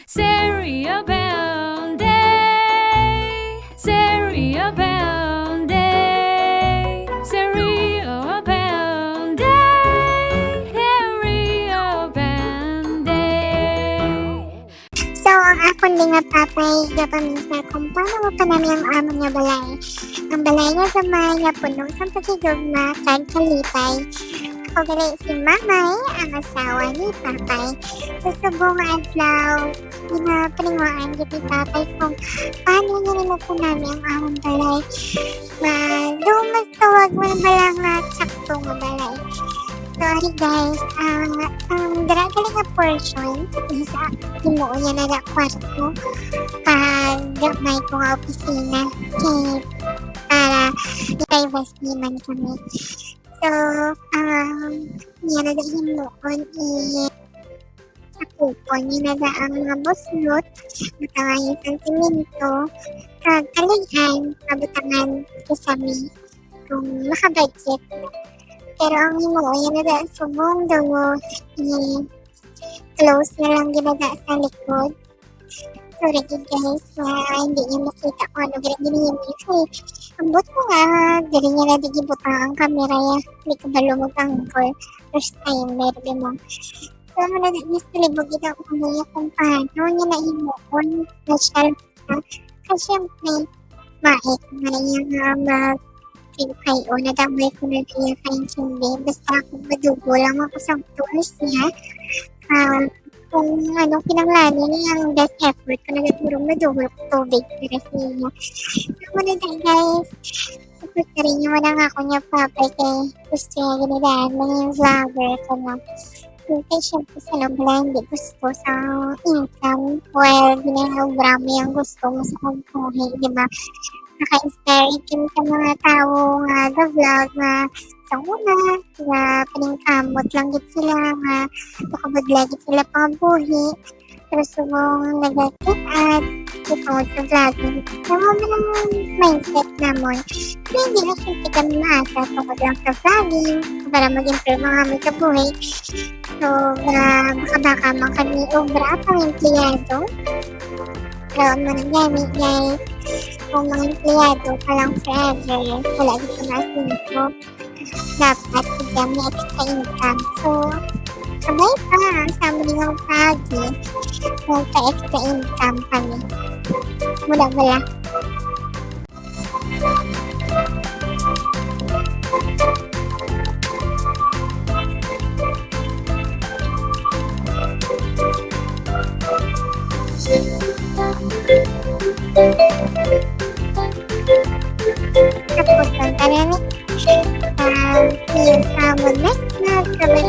Cereal Bound Day, Cereal Bound Day, Cereal Bound Day, Cereal Bound Day. So, ang akon din nga papay, gapaminsa kung paano mo pa namin ang amon nga balay. Ang balay nga sa may nga punong sa pagigugma, kag kalipay. Ako gali si Mamay, ang asawa ni Papay. Sa subong adlaw, ginapalinguan giti Papay kung paano niya nila po namin ang amon balay. Mas tawag mo na bala nga saktong nga balay. Sorry guys, ang daragali nga portion sa himuon niya na kwarto pag may po nga opisina kay para i-privacy man kami. So, niya na himuon akupon niya na ang mga buslot matawayin sa simento kag kalihan kabutangan kasami kung makabudget. Pero ang himuon niya na subong daw close na lang ginada sa likod. Sorry guys, hindi niya makita kung ano ginahimo niya. Ambot ko nga, dali niya na digibuta ang camera ya. Hindi ko ba lumag-angkol. First time, meron mo. So, na libog ito kung niya kung paano niya nahimuon na shelf na. Kasi syempre, maik na niya nga kayo na damay ko na niya kaintindi. Basta ako madugo lang ako sa tools niya. Kung ano pinanglani niya ang best effort ko na nagurong madugol ko tubig para sa niya. So, muna tayo guys. Support na rin niyo muna nga ako niya papay kay gusto niya ginidaan mo yung vlogger ko na. Kaya syempre sa lobla hindi gusto sa income while ginahobra mo yung gusto mo sa kumpuhi, diba? Naka-inspire din sa mga tao nga vlog na sa una na paningkamot lang git sila nga makabudlagit sila pangabuhi pero subong nag-click at ipawag sa vlogging. Naman mo ng mindset namon pero hindi na syempre kami maasa tungkol lang sa vlogging para mag-improve mga aming kabuhi. So baka man kami obra pang empleyado pero managamit guys kung mga empleyado pa lang forever wala dito na asinso dapat bigyan may extra income. So, sabay pa, sama rin ang pagi, magka-extra income kami. Mula-mula. Tapos ang karami. See you sa next vlog. Sabay